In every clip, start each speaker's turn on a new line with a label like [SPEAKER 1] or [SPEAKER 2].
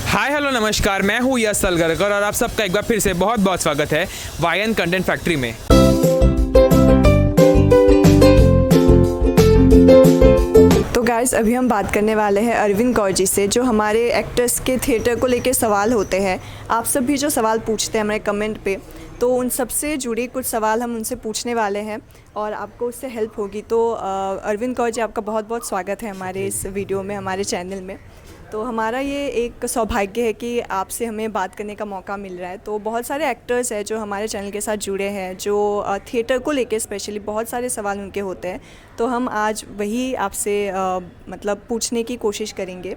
[SPEAKER 1] Hi hello नमस्कार, मैं हूँ यश सलगरकर और आप सबका एक बार फिर से बहुत बहुत स्वागत है वायन कंटेंट फैक्ट्री में।
[SPEAKER 2] तो गाइस, अभी हम बात करने वाले हैं अरविंद कौर जी से, जो हमारे एक्टर्स के थिएटर को लेकर सवाल होते हैं। आप सब भी जो सवाल पूछते हैं हमारे कमेंट पे, तो उन सब से जुड़े कुछ सवाल हम उनसे पूछने वाले हैं और आपको उससे हेल्प होगी। तो अरविंद कौर जी, आपका बहुत बहुत स्वागत है हमारे इस वीडियो में, हमारे चैनल में। तो हमारा ये एक सौभाग्य है कि आपसे हमें बात करने का मौका मिल रहा है। तो बहुत सारे एक्टर्स हैं जो हमारे चैनल के साथ जुड़े हैं, जो थिएटर को लेके स्पेशली बहुत सारे सवाल उनके होते हैं। तो हम आज वही आपसे मतलब पूछने की कोशिश करेंगे।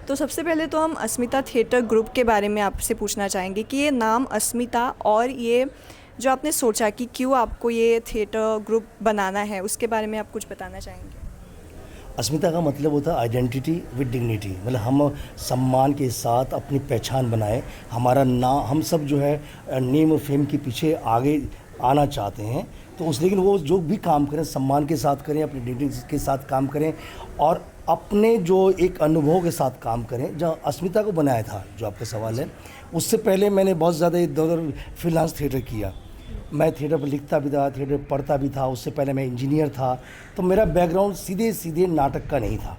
[SPEAKER 2] तो सबसे पहले तो हम अस्मिता थिएटर ग्रुप के बारे में आपसे पूछना चाहेंगे कि ये नाम अस्मिता और ये जो आपने सोचा कि क्यों आपको ये थिएटर ग्रुप बनाना है, उसके बारे में आप कुछ बताना चाहेंगे?
[SPEAKER 3] अस्मिता का मतलब होता है आइडेंटिटी विद डिग्निटी, मतलब हम सम्मान के साथ अपनी पहचान बनाएं। हमारा नाम, हम सब जो है नेम और फेम के पीछे आगे आना चाहते हैं, तो उस लेकिन वो जो भी काम करें सम्मान के साथ करें, अपनी डिग्निटी के साथ काम करें और अपने जो एक अनुभव के साथ काम करें। जो अस्मिता को बनाया था, जो आपका सवाल है, उससे पहले मैंने बहुत ज़्यादा इधर फ्रीलांस थिएटर किया। मैं थिएटर पर लिखता भी था, थिएटर पढ़ता भी था। उससे पहले मैं इंजीनियर था, तो मेरा बैकग्राउंड सीधे सीधे नाटक का नहीं था।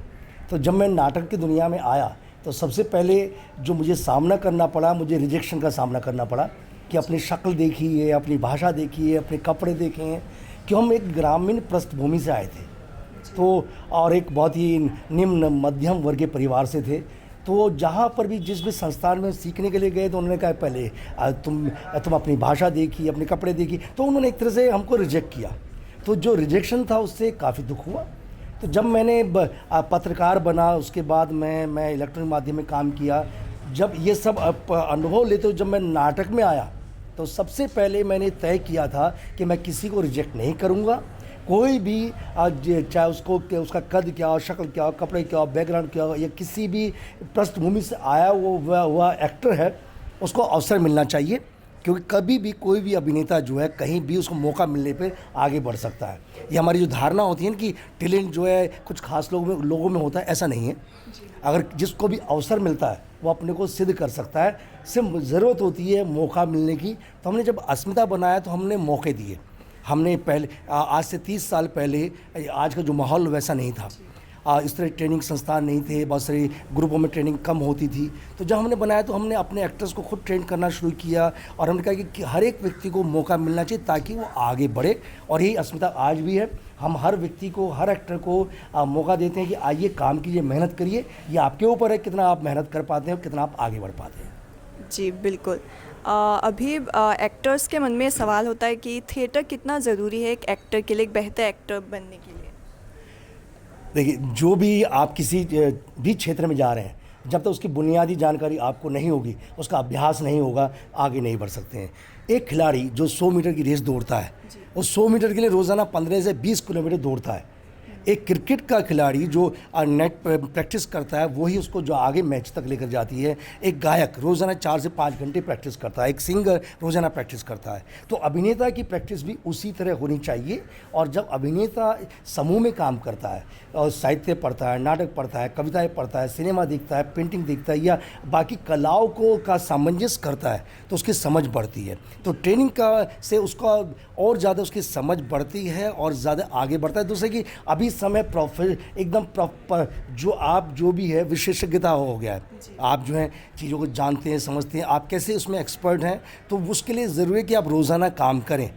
[SPEAKER 3] तो जब मैं नाटक की दुनिया में आया, तो सबसे पहले जो मुझे सामना करना पड़ा, मुझे रिजेक्शन का सामना करना पड़ा कि अपनी शक्ल देखिए, अपनी भाषा देखिए, अपने कपड़े देखें, कि हम एक ग्रामीण पृष्ठभूमि से आए थे, तो और एक बहुत ही निम्न मध्यम वर्गीय परिवार से थे। तो जहाँ पर भी जिस भी संस्थान में सीखने के लिए गए, तो उन्होंने कहा पहले तुम अपनी भाषा देखी, अपने कपड़े देखी, तो उन्होंने एक तरह से हमको रिजेक्ट किया। तो जो रिजेक्शन था उससे काफ़ी दुख हुआ। तो जब मैंने पत्रकार बना, उसके बाद मैं इलेक्ट्रॉनिक माध्यम में काम किया। जब ये सब अनुभव लेते हुए जब मैं नाटक में आया, तो सबसे पहले मैंने तय किया था कि मैं किसी को रिजेक्ट नहीं करूँगा। कोई भी चाहे उसका कद क्या हो, शक्ल क्या हो, कपड़े क्या हो, बैकग्राउंड क्या हो, या किसी भी पृष्ठभूमि से आया वह एक्टर है, उसको अवसर मिलना चाहिए। क्योंकि कभी भी कोई भी अभिनेता जो है कहीं भी उसको मौका मिलने पे आगे बढ़ सकता है। ये हमारी जो धारणा होती है ना कि टैलेंट जो है कुछ खास लोगों में होता है, ऐसा नहीं है। अगर जिसको भी अवसर मिलता है वो अपने को सिद्ध कर सकता है। सिर्फ ज़रूरत होती है मौका मिलने की। तो हमने जब अस्मिता बनाया तो हमने मौके दिए। हमने पहले आज से 30 साल पहले आज का जो माहौल वैसा नहीं था, इस तरह ट्रेनिंग संस्थान नहीं थे, बहुत सारे ग्रुपों में ट्रेनिंग कम होती थी। तो जब हमने बनाया तो हमने अपने एक्टर्स को खुद ट्रेन करना शुरू किया और हमने कहा कि हर एक व्यक्ति को मौका मिलना चाहिए ताकि वो आगे बढ़े। और यही अस्मिता आज भी है। हम हर व्यक्ति को, हर एक्टर को मौका देते हैं कि आइए, काम कीजिए, मेहनत करिए। ये आपके ऊपर है कितना आप मेहनत कर पाते हैं और कितना आप आगे बढ़ पाते हैं।
[SPEAKER 2] जी बिल्कुल। अभी एक्टर्स के मन में सवाल होता है कि थिएटर कितना ज़रूरी है एक एक्टर के लिए, एक बेहतर एक्टर बनने के लिए।
[SPEAKER 3] देखिए, जो भी आप किसी भी क्षेत्र में जा रहे हैं, जब तक उसकी बुनियादी जानकारी आपको नहीं होगी, उसका अभ्यास नहीं होगा, आगे नहीं बढ़ सकते हैं। एक खिलाड़ी जो 100 मीटर की रेस दौड़ता है, वो 100 मीटर के लिए रोज़ाना 15 से 20 किलोमीटर दौड़ता है। एक क्रिकेट का खिलाड़ी जो नेट प्रैक्टिस करता है, वही उसको जो आगे मैच तक लेकर जाती है। एक गायक रोज़ाना 4 से 5 घंटे प्रैक्टिस करता है, एक सिंगर रोज़ाना प्रैक्टिस करता है। तो अभिनेता की प्रैक्टिस भी उसी तरह होनी चाहिए। और जब अभिनेता समूह में काम करता है और साहित्य पढ़ता है, नाटक पढ़ता है, कविताएं पढ़ता है, सिनेमा देखता है, पेंटिंग देखता है, या बाकी कलाओं का सामंजस्य करता है, तो उसकी समझ बढ़ती है। तो ट्रेनिंग से उसका और ज़्यादा उसकी समझ बढ़ती है और ज़्यादा आगे बढ़ता है। दूसरे की अभी समय एकदम प्रॉपर जो भी है विशेषज्ञता हो गया है। आप जो है चीज़ों को जानते हैं, समझते हैं, आप कैसे उसमें एक्सपर्ट हैं। तो उसके लिए ज़रूरी है कि आप रोज़ाना काम करें।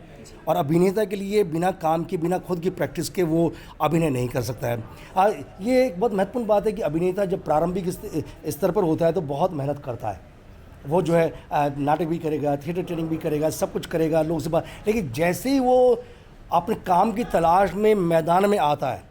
[SPEAKER 3] और अभिनेता के लिए बिना काम के, बिना खुद की प्रैक्टिस के वो अभिनय नहीं कर सकता है। ये एक बहुत महत्वपूर्ण बात है कि अभिनेता जब प्रारंभिक स्तर पर होता है तो बहुत मेहनत करता है। वो जो है नाटक भी करेगा, थिएटर ट्रेनिंग भी करेगा, सब कुछ करेगा, लोग से बात। लेकिन जैसे ही वो अपने काम की तलाश में मैदान में आता है,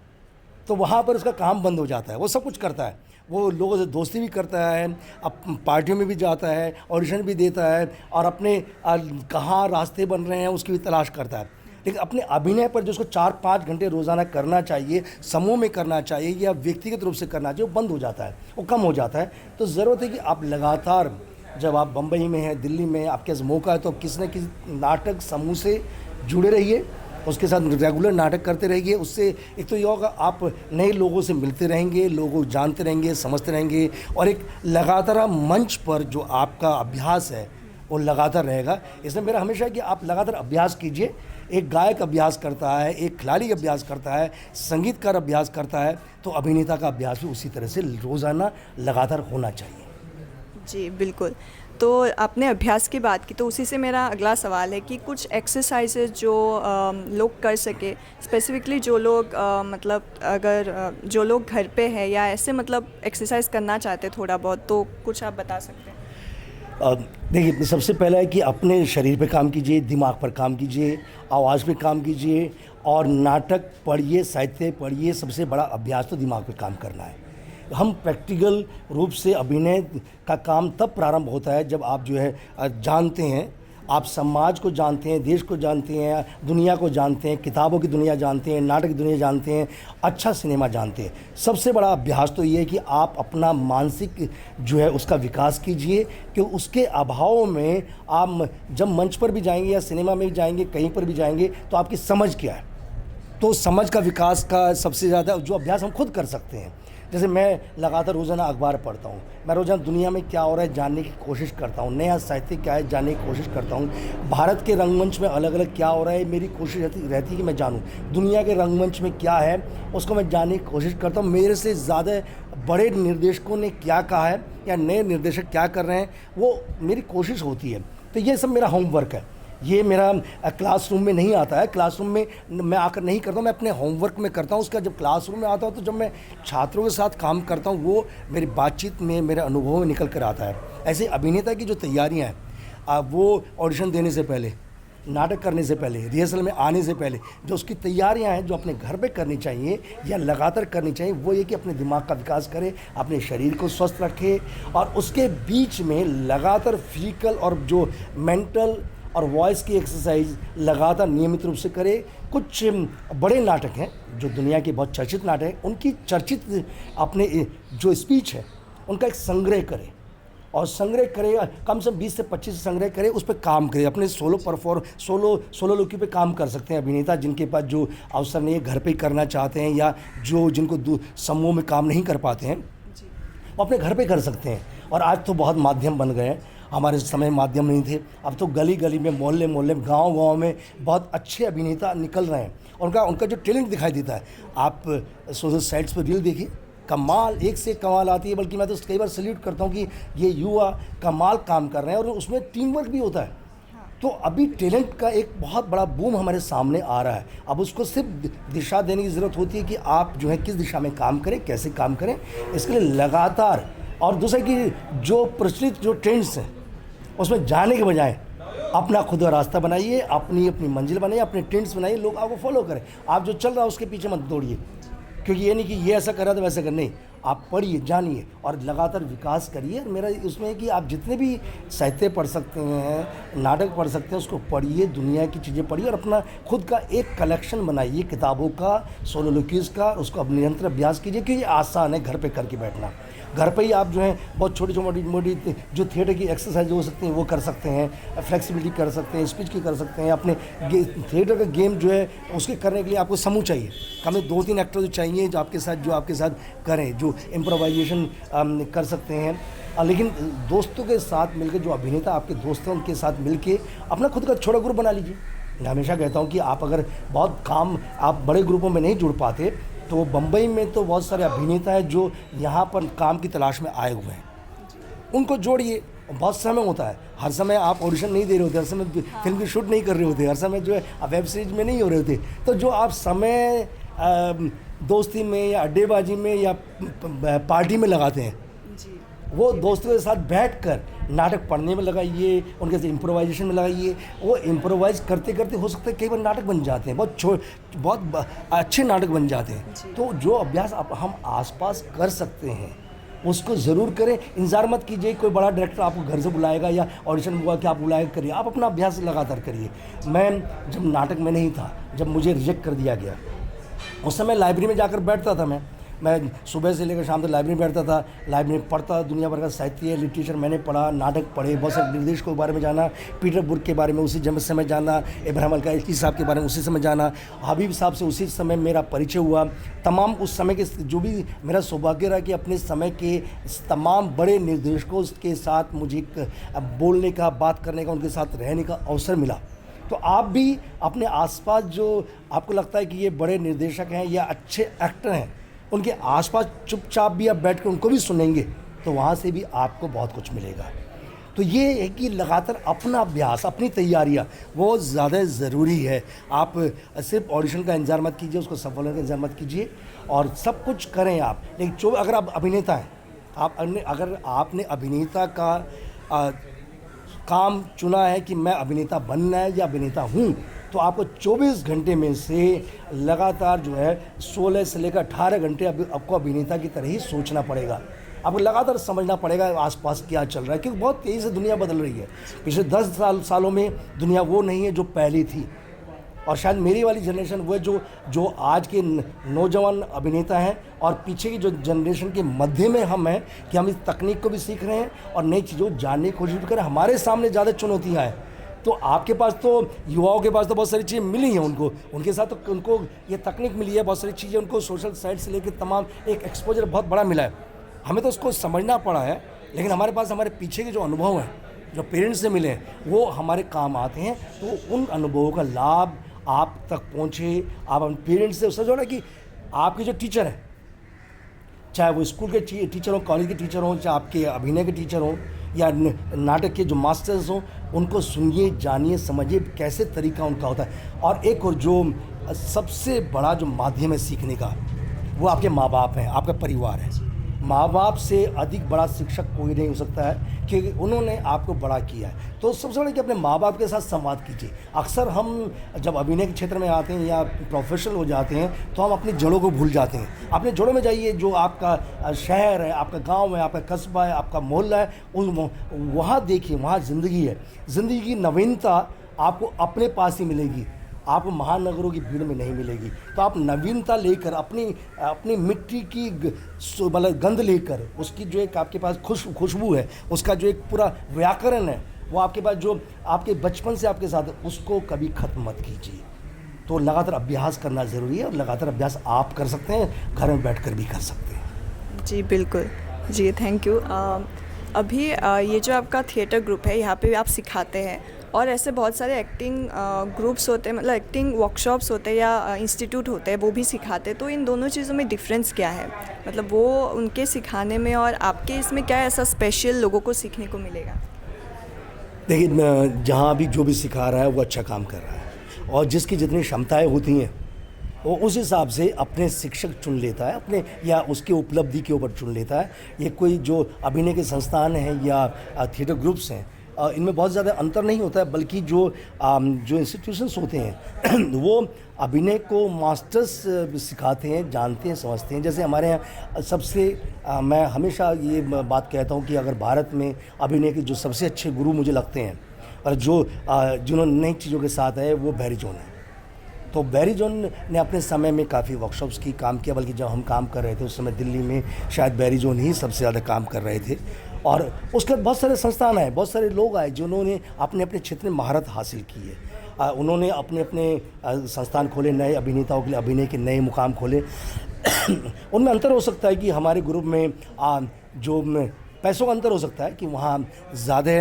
[SPEAKER 3] तो वहाँ पर उसका काम बंद हो जाता है। वो सब कुछ करता है, वो लोगों से दोस्ती भी करता है, अब पार्टियों में भी जाता है, ऑडिशन भी देता है, और अपने कहाँ रास्ते बन रहे हैं उसकी भी तलाश करता है। लेकिन अपने अभिनय पर जो उसको 4-5 घंटे रोज़ाना करना चाहिए, समूह में करना चाहिए या व्यक्तिगत रूप से करना चाहिए, वो बंद हो जाता है, वो कम हो जाता है। तो ज़रूरत है कि आप लगातार, जब आप बम्बई में हैं, दिल्ली में, आपके पास मौका है, तो किसी न किसी नाटक समूह से जुड़े रहिए उसके साथ रेगुलर नाटक करते रहिए। उससे एक तो ये होगा, आप नए लोगों से मिलते रहेंगे, लोगों जानते रहेंगे, समझते रहेंगे, और एक लगातार मंच पर जो आपका अभ्यास है वो लगातार रहेगा। इसमें मेरा हमेशा है कि आप लगातार अभ्यास कीजिए। एक गायक अभ्यास करता है, एक खिलाड़ी अभ्यास करता है, संगीतकार अभ्यास करता है, तो अभिनेता का अभ्यास भी उसी तरह से रोज़ाना लगातार होना चाहिए।
[SPEAKER 2] जी बिल्कुल। तो आपने अभ्यास की बात की, तो उसी से मेरा अगला सवाल है कि कुछ एक्सरसाइजेज जो लोग कर सके, स्पेसिफिकली जो लोग मतलब अगर जो लोग घर पे है या ऐसे मतलब एक्सरसाइज करना चाहते थोड़ा बहुत, तो कुछ आप बता सकते हैं?
[SPEAKER 3] देखिए, सबसे पहला है कि अपने शरीर पे काम कीजिए, दिमाग पर काम कीजिए, आवाज़ पे काम कीजिए, और नाटक पढ़िए, साहित्य पढ़िए। सबसे बड़ा अभ्यास तो दिमाग पे काम करना है। हम प्रैक्टिकल रूप से अभिनय का काम तब प्रारंभ होता है जब आप जो है जानते हैं, आप समाज को जानते हैं, देश को जानते हैं, दुनिया को जानते हैं, किताबों की दुनिया जानते हैं, नाटक की दुनिया जानते हैं, अच्छा सिनेमा जानते हैं। सबसे बड़ा अभ्यास तो ये है कि आप अपना मानसिक जो है उसका विकास कीजिए, कि उसके अभाव में आप जब मंच पर भी जाएंगे या सिनेमा में भी जाएंगे, कहीं पर भी जाएंगे, तो आपकी समझ क्या है। तो समझ का विकास का सबसे ज़्यादा जो अभ्यास हम खुद कर सकते हैं। जैसे मैं लगातार रोज़ाना अखबार पढ़ता हूँ, मैं रोज़ाना दुनिया में क्या हो रहा है जानने की कोशिश करता हूँ, नया साहित्य क्या है जानने की कोशिश करता हूँ, भारत के रंगमंच में अलग अलग क्या हो रहा है, मेरी कोशिश रहती है कि मैं जानूँ, दुनिया के रंगमंच में क्या है उसको मैं जानने की कोशिश करता हूँ। मेरे से ज़्यादा बड़े निर्देशकों ने क्या कहा है या नए निर्देशक क्या कर रहे हैं, वो मेरी कोशिश होती है। तो ये सब मेरा होमवर्क है। ये मेरा क्लासरूम में नहीं आता है, क्लासरूम में मैं आकर नहीं करता हूँ, मैं अपने होमवर्क में करता हूँ। उसका जब क्लासरूम में आता हूँ, तो जब मैं छात्रों के साथ काम करता हूँ, वो मेरी बातचीत में, मेरे अनुभव में निकल कर आता है। ऐसे अभिनेता की जो तैयारियाँ हैं, वो ऑडिशन देने से पहले, नाटक करने से पहले, रिहर्सल में आने से पहले जो उसकी तैयारियां हैं, जो अपने घर पे करनी चाहिए या लगातार करनी चाहिए, वो ये कि अपने दिमाग का विकास करे, अपने शरीर को स्वस्थ रखे, और उसके बीच में लगातार फिजिकल और जो मेंटल और वॉइस की एक्सरसाइज लगातार नियमित रूप से करे। कुछ बड़े नाटक हैं जो दुनिया के बहुत चर्चित नाटक हैं, उनकी चर्चित अपने जो स्पीच है उनका एक संग्रह करे, और संग्रह करे, कम से कम 20 से 25 संग्रह करे, उस पर काम करे। अपने सोलो लोकी पे काम कर सकते हैं अभिनेता, जिनके पास जो अवसर नहीं है, घर पे ही करना चाहते हैं, या जो जिनको समूह में काम नहीं कर पाते हैं, वो अपने घर पे कर सकते हैं। और आज तो बहुत माध्यम बन गए हैं, हमारे समय माध्यम नहीं थे। अब तो गली गली में, मोहल्ले मोहल्ले में, गांव गांव में बहुत अच्छे अभिनेता निकल रहे हैं, और उनका जो टैलेंट दिखाई देता है। आप सोशल साइट्स पर रील देखिए, कमाल, एक से एक कमाल आती है। बल्कि मैं तो कई बार सल्यूट करता हूँ कि ये युवा कमाल काम कर रहे हैं, और उसमें टीम वर्क भी होता है। तो अभी टैलेंट का एक बहुत बड़ा बूम हमारे सामने आ रहा है। अब उसको सिर्फ दिशा देने की ज़रूरत होती है कि आप जो है किस दिशा में काम करें, कैसे काम करें। इसके लिए लगातार, और दूसरा कि जो प्रचलित जो ट्रेंड्स हैं उसमें जाने के बजाय अपना खुद का रास्ता बनाइए, अपनी मंजिल बनाइए, अपने ट्रेंड्स बनाइए, लोग आपको फॉलो करें। आप जो चल रहा है उसके पीछे मत दौड़िए, क्योंकि ये नहीं कि ये ऐसा कर रहा था वैसा कर, नहीं। आप पढ़िए, जानिए, और लगातार विकास करिए। मेरा उसमें है कि आप जितने भी साहित्य पढ़ सकते हैं, नाटक पढ़ सकते हैं, उसको पढ़िए, दुनिया की चीज़ें पढ़िए, और अपना खुद का एक कलेक्शन बनाइए किताबों का, सोलोलॉक्यूज का। उसको अब निरंतर अभ्यास कीजिए, क्योंकि ये आसान है घर पे करके बैठना। घर पे ही आप जो है बहुत छोटी मोटी जो थिएटर की एक्सरसाइज हो सकती हैं वो कर सकते हैं, फ्लेक्सिबिलिटी कर सकते हैं, स्पीच की कर सकते हैं। अपने थिएटर का गेम जो है उसके करने के लिए आपको समूह चाहिए, कम से 2-3 एक्टर जो चाहिए जो आपके साथ करें, जो इम्प्रोवाइजेशन कर सकते हैं। लेकिन दोस्तों के साथ मिलकर, जो अभिनेता आपके दोस्त हैं उनके साथ मिलके अपना खुद का छोटा ग्रुप बना लीजिए। मैं हमेशा कहता हूँ कि आप अगर बहुत काम, आप बड़े ग्रुपों में नहीं जुड़ पाते, तो बम्बई में तो बहुत सारे अभिनेता हैं जो यहाँ पर काम की तलाश में आए हुए हैं, उनको जोड़िए। बहुत समय होता है, हर समय आप ऑडिशन नहीं दे रहे होते, हर समय फिल्म की शूट नहीं कर रहे होते, हर समय जो है वेब सीरीज में नहीं हो रहे होते। तो जो आप समय दोस्ती में या अड्डेबाजी में या पार्टी में लगाते हैं, वो दोस्तों के साथ बैठकर नाटक पढ़ने में लगाइए, उनके साथ इम्प्रोवाइजेशन में लगाइए। वो इम्प्रोवाइज करते करते हो सकता है कई बार नाटक बन जाते हैं, बहुत अच्छे नाटक बन जाते हैं। तो जो अभ्यास हम आसपास कर सकते हैं उसको ज़रूर करें। इंतज़ार मत कीजिए कोई बड़ा डायरेक्टर आपको घर से बुलाएगा या ऑडिशन हुआ कि आप बुलाएगा, करिए। आप अपना अभ्यास लगातार करिए। मैं जब नाटक में नहीं था, जब मुझे रिजेक्ट कर दिया गया, उस समय लाइब्रेरी में जाकर बैठता था। मैं सुबह से लेकर शाम तक लाइब्रेरी में बैठता था, लाइब्रेरी में पढ़ता, दुनिया भर का साहित्य लिटरेचर मैंने पढ़ा, नाटक पढ़े, बहुत सारे निर्देशकों के बारे में जाना, पीटर बुर्क के बारे में उसी समय जाना, इब्राहिम अलकायकी साहब के बारे में उसी समय जाना, हबीब साहब से उसी समय मेरा परिचय हुआ। तमाम उस समय के जो भी मेरा सौभाग्य रहा कि अपने समय के तमाम बड़े निर्देशकों के साथ मुझे बोलने का, बात करने का, उनके साथ रहने का अवसर मिला। तो आप भी अपने आसपास जो आपको लगता है कि ये बड़े निर्देशक हैं या अच्छे एक्टर हैं, उनके आसपास चुपचाप भी आप बैठ कर उनको भी सुनेंगे तो वहाँ से भी आपको बहुत कुछ मिलेगा। तो ये है कि लगातार अपना अभ्यास, अपनी तैयारियाँ वो ज़्यादा ज़रूरी है। आप सिर्फ ऑडिशन का इंतज़ार मत कीजिए, उसको सफल होने का इंतज़ार मत कीजिए और सब कुछ करें आप। लेकिन अगर आप अभिनेता हैं, अगर आपने अभिनेता का काम चुना है कि मैं अभिनेता बनना है या अभिनेता हूँ, तो आपको 24 घंटे में से लगातार जो है 16 से लेकर 18 घंटे आपको अभिनेता की तरह ही सोचना पड़ेगा। आपको लगातार समझना पड़ेगा आसपास क्या चल रहा है, क्योंकि बहुत तेज़ी से दुनिया बदल रही है। पिछले 10 सालों में दुनिया वो नहीं है जो पहले थी, और शायद मेरी वाली जनरेशन वो है जो आज के नौजवान अभिनेता हैं और पीछे की जो जनरेशन के मध्य में हम हैं कि हम इस तकनीक को भी सीख रहे हैं और नई चीज़ों को जानने की कोशिश भी कर रहे हैं। हमारे सामने ज़्यादा चुनौतियाँ हैं, तो आपके पास तो युवाओं के पास तो बहुत सारी चीज़ें मिली हैं उनके साथ, तो उनको ये तकनीक मिली है, बहुत सारी चीज़ें उनको सोशल साइट से लेकर तमाम एक एक्सपोजर बहुत बड़ा मिला है। हमें तो उसको समझना पड़ा है, लेकिन हमारे पास हमारे पीछे के जो अनुभव हैं, जो पेरेंट्स से मिले हैं, वो हमारे काम आते हैं। तो उन अनुभवों का लाभ आप तक पहुँचे। आप अपने पेरेंट्स से समझो ना कि आपके जो टीचर हैं, चाहे वो स्कूल के टीचर हों, कॉलेज के टीचर हों, चाहे आपके अभिनय के टीचर हों या नाटक के जो मास्टर्स हों, उनको सुनिए, जानिए, समझिए कैसे तरीका उनका होता है। और एक और जो सबसे बड़ा जो माध्यम है सीखने का, वो आपके माँ बाप हैं, आपका परिवार है। माँ बाप से अधिक बड़ा शिक्षक कोई नहीं हो सकता है, क्योंकि उन्होंने आपको बड़ा किया है। तो सबसे बड़ा कि अपने माँ बाप के साथ संवाद कीजिए। अक्सर हम जब अभिनय के क्षेत्र में आते हैं या प्रोफेशनल हो जाते हैं तो हम अपनी जड़ों को भूल जाते हैं। अपने जड़ों में जाइए, जो आपका शहर है, आपका गाँव है, आपका कस्बा है, आपका मोहल्ला है, वहाँ देखिए, वहाँ ज़िंदगी है। ज़िंदगी की नवीनता आपको अपने पास ही मिलेगी, आपको महानगरों की भीड़ में नहीं मिलेगी। तो आप नवीनता लेकर अपनी मिट्टी की मतलब गंध लेकर, उसकी जो एक आपके पास खुशबू है, उसका जो एक पूरा व्याकरण है, वो आपके पास जो आपके बचपन से आपके साथ है, उसको कभी ख़त्म मत कीजिए। तो लगातार अभ्यास करना ज़रूरी है और लगातार अभ्यास आप कर सकते हैं, घर में बैठकर भी कर सकते हैं।
[SPEAKER 2] जी बिल्कुल जी, थैंक यू। अभी ये जो आपका थिएटर ग्रुप है, यहाँ पे भी आप सिखाते हैं और ऐसे बहुत सारे एक्टिंग ग्रुप्स होते हैं, मतलब एक्टिंग वर्कशॉप्स होते हैं या इंस्टीट्यूट होते हैं, वो भी सिखाते हैं। तो इन दोनों चीज़ों में डिफरेंस क्या है, मतलब वो उनके सिखाने में और आपके इसमें क्या ऐसा स्पेशल लोगों को सीखने को मिलेगा?
[SPEAKER 3] देखिए, जहाँ भी जो भी सिखा रहा है वो अच्छा काम कर रहा है, और जिसकी जितनी क्षमताएँ होती हैं वो उस हिसाब से अपने शिक्षक चुन लेता है, अपने या उसके उपलब्धि के ऊपर चुन लेता है। ये कोई जो अभिनय के संस्थान हैं या थिएटर ग्रुप्स हैं, इनमें बहुत ज़्यादा अंतर नहीं होता है, बल्कि जो इंस्टीट्यूशंस होते हैं वो अभिनय को मास्टर्स सिखाते हैं, जानते हैं, समझते हैं। जैसे हमारे यहाँ मैं हमेशा ये बात कहता हूँ कि अगर भारत में अभिनय के जो सबसे अच्छे गुरु मुझे लगते हैं और जिन्होंने नई चीज़ों के साथ है, वो बैरी जॉन है। तो बैरी जॉन ने अपने समय में काफ़ी वर्कशॉप्स की काम किया, बल्कि जब हम काम कर रहे थे उस समय दिल्ली में शायद बैरी जॉन ही सबसे ज़्यादा काम कर रहे थे। और उसके बाद बहुत सारे संस्थान आए, बहुत सारे लोग आए जिन्होंने अपने अपने क्षेत्र में महारत हासिल की है। उन्होंने अपने अपने संस्थान खोले, नए अभिनेताओं के लिए अभिनय के नए मुकाम खोले। उनमें अंतर हो सकता है कि हमारे ग्रुप में जो पैसों का अंतर हो सकता है कि वहाँ ज़्यादा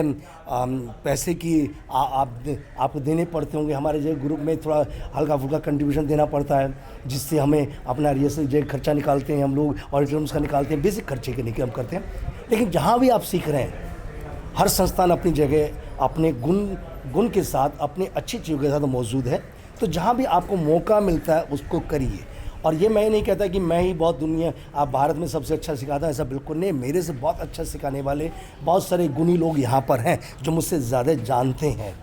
[SPEAKER 3] पैसे की आपको देने पड़ते होंगे। हमारे जो ग्रुप में थोड़ा हल्का फुल्का कंट्रीब्यूशन देना पड़ता है, जिससे हमें अपना रिहर्सल जो खर्चा निकालते हैं, हम लोग ऑडिटोरियम्स का निकालते हैं, बेसिक खर्चे के निकाल करते हैं। लेकिन जहाँ भी आप सीख रहे हैं, हर संस्थान अपनी जगह अपने गुण के साथ, अपनी अच्छी चीज़ों के साथ मौजूद है। तो जहाँ भी आपको मौका मिलता है उसको करिए। और ये मैं नहीं कहता कि मैं ही बहुत भारत में सबसे अच्छा सिखाता हूँ, ऐसा बिल्कुल नहीं। मेरे से बहुत अच्छा सिखाने वाले बहुत सारे गुणी लोग यहाँ पर हैं जो मुझसे ज़्यादा जानते हैं।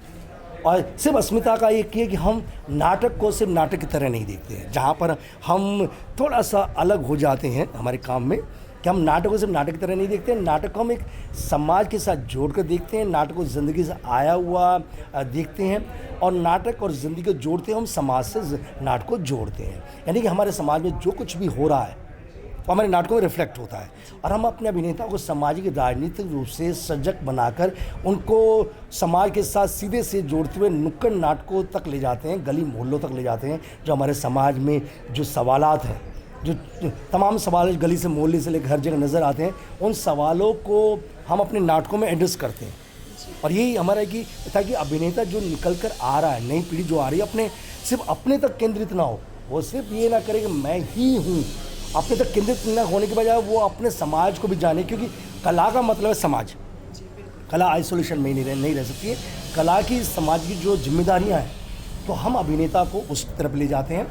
[SPEAKER 3] और सिर्फ अस्मिता का एक है कि हम नाटक को सिर्फ नाटक की तरह नहीं देखते हैं, जहाँ पर हम थोड़ा सा अलग हो जाते हैं हमारे काम में, कि हम नाटक को सिर्फ नाटक की तरह नहीं देखते हैं। नाटक को हम एक समाज के साथ जोड़ कर देखते हैं, नाटक को ज़िंदगी से आया हुआ देखते हैं, और नाटक और ज़िंदगी को जोड़ते हैं, हम समाज से नाटक को जोड़ते हैं। यानी कि हमारे समाज में जो कुछ भी हो रहा है वो हमारे नाटकों में रिफ्लेक्ट होता है। और हम अपने अभिनेताओं को सामाजिक राजनीतिक रूप से सजग बनाकर उनको समाज के साथ सीधे से जोड़ते हुए नुक्कड़ नाटकों तक ले जाते हैं, गली मोहल्लों तक ले जाते हैं। जो हमारे समाज में जो सवालात हैं, जो तमाम सवाल गली से मोहल्ले से लेकर हर जगह नज़र आते हैं, उन सवालों को हम अपने नाटकों में एड्रेस करते हैं। और यही हमारा है कि ताकि अभिनेता जो निकल कर आ रहा है, नई पीढ़ी जो आ रही है, अपने सिर्फ अपने तक केंद्रित ना हो। वो सिर्फ ये ना करे कि मैं ही हूँ, अपने तक केंद्रित न होने के बजाय वो अपने समाज को भी जाने, क्योंकि कला का मतलब है समाज। कला आइसोलेशन में नहीं रह सकती है। कला की समाज की जो जिम्मेदारियाँ हैं, तो हम अभिनेता को उस तरफ ले जाते हैं।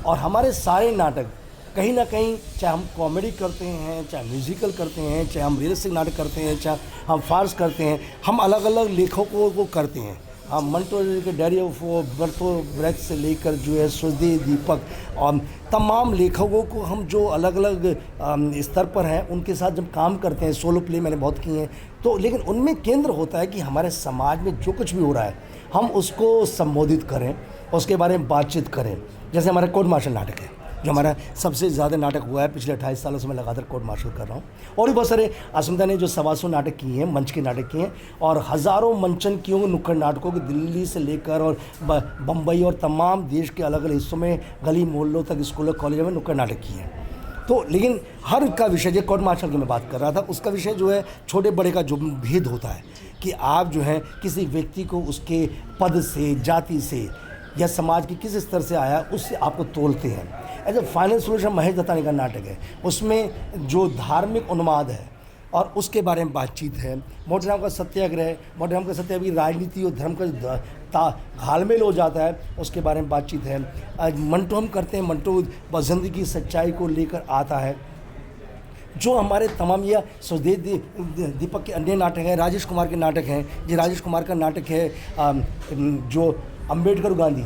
[SPEAKER 3] और हमारे सारे नाटक कहीं ना कहीं, चाहे हम कॉमेडी करते हैं, चाहे म्यूजिकल करते हैं, चाहे हम रियलिस्टिक नाटक करते हैं, चाहे हम फार्स करते हैं, हम अलग अलग लेखकों को करते हैं। हम मंटो के डायरी ऑफ बर्थो ब्रेथ से लेकर जो है सुजदे दीपक और तमाम लेखकों को हम जो अलग अलग स्तर पर हैं उनके साथ जब काम करते हैं, सोलो प्ले मैंने बहुत किए हैं, तो लेकिन उनमें केंद्र होता है कि हमारे समाज में जो कुछ भी हो रहा है हम उसको संबोधित करें, उसके बारे में बातचीत करें। जैसे हमारा कोर्ट मार्शल नाटक है, जो हमारा सबसे ज़्यादा नाटक हुआ है पिछले 28 सालों से, मैं लगातार कोर्ट मार्शल कर रहा हूँ। और भी बहुत सारे, अस्मिता ने जो 125 नाटक किए हैं, मंच के नाटक किए हैं, और हज़ारों मंचन किए होंगे नुक्कड़ नाटकों के, दिल्ली से लेकर और बम्बई और तमाम देश के अलग अलग हिस्सों में, गली मोहल्लों तक, स्कूलों कॉलेजों में नुक्कड़ नाटक किए हैं। तो लेकिन हर का विषय, जो कोर्ट मार्शल की मैं बात कर रहा था, उसका विषय जो है छोटे बड़े का जो भेद होता है कि आप जो है किसी व्यक्ति को उसके पद से, जाति से या समाज के किस स्तर से आया उससे आपको तोलते हैं। As a final solution Mahesh Dattani का नाटक है, उसमें जो धार्मिक उन्माद है और उसके बारे में बातचीत है। मोटेराम का सत्याग्रह, मोटेराम का सत्याग्रह राजनीति और धर्म का घालमेल हो जाता है, उसके बारे में बातचीत है। आज मंटो हम करते हैं, मंटो जिंदगी की सच्चाई को लेकर आता है। जो हमारे तमाम या सुजदे दीपक के अन्य नाटक हैं, राजेश कुमार के नाटक हैं, ये राजेश कुमार का नाटक है जो अंबेडकर गांधी।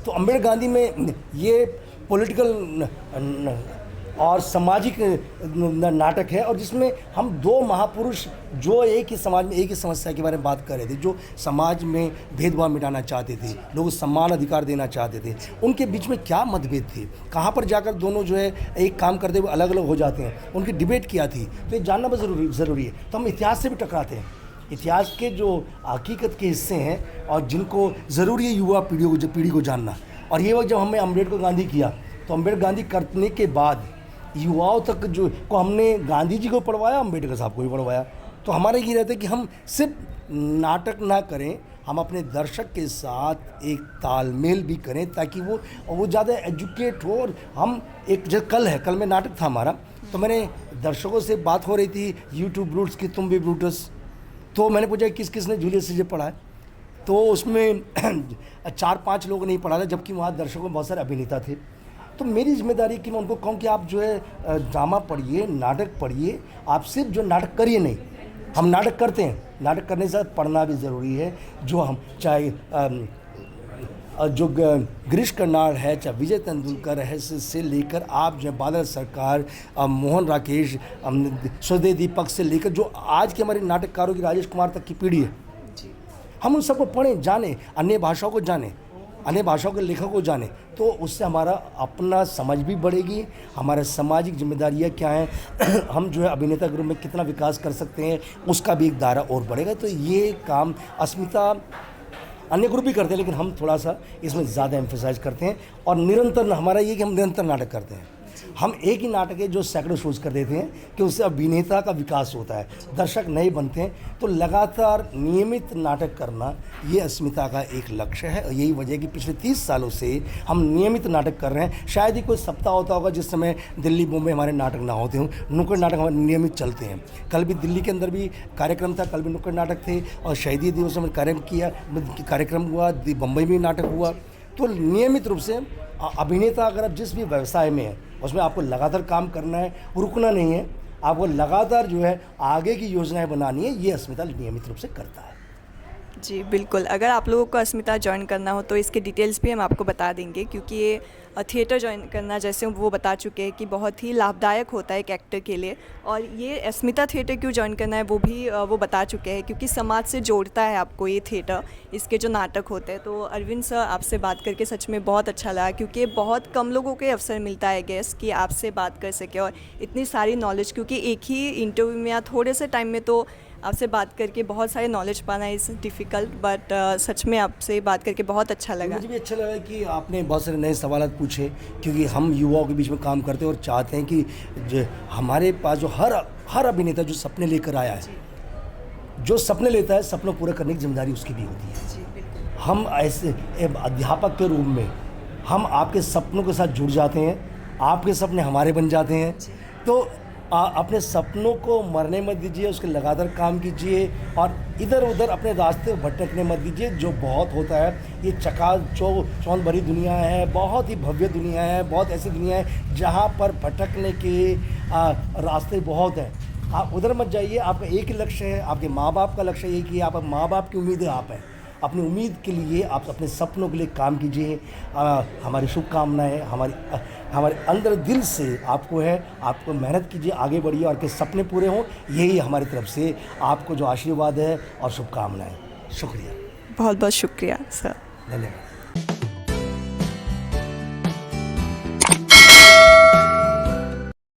[SPEAKER 3] तो अंबेडकर गांधी में ये पॉलिटिकल और सामाजिक नाटक है, और जिसमें हम दो महापुरुष जो एक ही समाज में एक ही समस्या के बारे में बात कर रहे थे, जो समाज में भेदभाव मिटाना चाहते थे, लोगों को सम्मान अधिकार देना चाहते थे, उनके बीच में क्या मतभेद थे, कहाँ पर जाकर दोनों जो है एक काम करते हुए अलग अलग हो जाते हैं, उनकी डिबेट किया थी। तो ये जानना बहुत ज़रूरी है। तो हम इतिहास से भी टकराते हैं, इतिहास के जो हकीकत के हिस्से हैं और जिनको ज़रूरी है युवा पीढ़ी को जानना। और ये वक्त जब हमने अम्बेडकर गांधी किया, तो अम्बेडकर गांधी करने के बाद युवाओं तक जो को हमने गांधी जी को पढ़वाया, अम्बेडकर साहब को भी पढ़वाया। तो हमारा ये रहता है कि हम सिर्फ नाटक ना करें, हम अपने दर्शक के साथ एक तालमेल भी करें, ताकि वो ज़्यादा एजुकेट हो। और हम एक जो कल में नाटक था हमारा, तो मैंने दर्शकों से बात हो रही थी यूट्यूब ब्रूट्स की, तुम भी ब्रूटस। तो मैंने पूछा किसने जूलियस सीजर पढ़ा है, तो उसमें 4-5 लोगों ने ही पढ़ा था, जबकि वहाँ दर्शकों में बहुत सारे अभिनेता थे। तो मेरी जिम्मेदारी कि मैं उनको कहूँ कि आप जो है ड्रामा पढ़िए, नाटक पढ़िए, आप सिर्फ जो नाटक करिए नहीं। हम नाटक करते हैं, नाटक करने से पढ़ना भी ज़रूरी है। जो हम चाहे जो गिरीश कर्नाड है, चाहे विजय तेंदुलकर है, से लेकर आप जो बादल सरकार, मोहन राकेश, सुजदे दीपक से लेकर जो आज के हमारे नाटककारों की राजेश कुमार तक की पीढ़ी है, हम उन सबको पढ़ें, जानें, अन्य भाषाओं को जानें, अन्य भाषाओं के लेखकों को जानें। तो उससे हमारा अपना समझ भी बढ़ेगी, हमारे सामाजिक जिम्मेदारियाँ क्या हैं, हम जो है अभिनेता के रूप में कितना विकास कर सकते हैं, उसका भी एक दायरा और बढ़ेगा। तो ये काम अस्मिता अन्य ग्रुप भी करते हैं, लेकिन हम थोड़ा सा इसमें ज़्यादा एम्फेसाइज करते हैं। और निरंतर हमारा ये कि हम निरंतर नाटक करते हैं। हम एक ही नाटक है जो सैकड़ों शोज कर देते हैं कि उससे अभिनेता का विकास होता है, दर्शक नए बनते हैं। तो लगातार नियमित नाटक करना ये अस्मिता का एक लक्ष्य है। और यही वजह है कि पिछले 30 सालों से हम नियमित नाटक कर रहे हैं। शायद ही कोई सप्ताह होता होगा जिस समय दिल्ली मुंबई हमारे नाटक ना होते हों। नुक्कड़ नाटक हमारे नियमित चलते हैं। कल भी दिल्ली के अंदर भी कार्यक्रम था, कल भी नुक्कड़ नाटक थे, और शहीदी दिवस में कार्यक्रम हुआ, बम्बई में नाटक हुआ। तो नियमित रूप से अभिनेता अगर आप जिस भी व्यवसाय में है उसमें आपको लगातार काम करना है, रुकना नहीं है, आपको लगातार जो है आगे की योजनाएं बनानी है। ये अस्मिता नियमित रूप से करता है।
[SPEAKER 2] जी बिल्कुल, अगर आप लोगों को अस्मिता ज्वाइन करना हो तो इसके डिटेल्स भी हम आपको बता देंगे, क्योंकि ये थिएटर ज्वाइन करना, जैसे वो बता चुके हैं कि बहुत ही लाभदायक होता है एक एक्टर के लिए। और ये अस्मिता थिएटर क्यों ज्वाइन करना है वो भी वो बता चुके हैं, क्योंकि समाज से जोड़ता है आपको ये थिएटर, इसके जो नाटक होते हैं। तो अरविंद सर, आपसे बात करके सच में बहुत अच्छा लगा, क्योंकि बहुत कम लोगों को अवसर मिलता है गेस्ट कि आपसे बात कर सके और इतनी सारी नॉलेज, क्योंकि एक ही इंटरव्यू में या थोड़े से टाइम में तो आपसे बात करके बहुत सारे नॉलेज पाना इज़ डिफ़िकल्ट, बट सच में आपसे बात करके बहुत अच्छा लगा।
[SPEAKER 3] मुझे भी अच्छा लगा कि आपने बहुत सारे नए सवाल पूछे, क्योंकि हम युवाओं के बीच में काम करते हैं और चाहते हैं कि जो हमारे पास जो हर अभिनेता जो सपने लेकर आया है, जो सपने लेता है, सपनों पूरा करने की जिम्मेदारी उसकी भी होती है।
[SPEAKER 2] जी बिल्कुल।
[SPEAKER 3] हम ऐसे एक अध्यापक के रूप में हम आपके सपनों के साथ जुड़ जाते हैं, आपके सपने हमारे बन जाते हैं। तो अपने सपनों को मरने मत दीजिए, उसके लगातार काम कीजिए और इधर उधर अपने रास्ते भटकने मत दीजिए, जो बहुत होता है। ये चौंध भरी दुनिया है, बहुत ही भव्य दुनिया है, बहुत ऐसी दुनिया है जहाँ पर भटकने के रास्ते बहुत हैं। आप उधर मत जाइए, आपका एक ही लक्ष्य है, आपके माँ बाप का लक्ष्य एक ही है, आप माँ बाप की उम्मीदें आप हैं। अपनी उम्मीद के लिए आप अपने सपनों के लिए काम कीजिए। हमारी शुभकामनाएं हमारे अंदर दिल से आपको है। आपको मेहनत कीजिए, आगे बढ़िए और आपके सपने पूरे हों, यही हमारी तरफ से आपको जो आशीर्वाद है और शुभकामनाएं। शुक्रिया,
[SPEAKER 2] बहुत बहुत शुक्रिया सर।
[SPEAKER 3] धन्यवाद।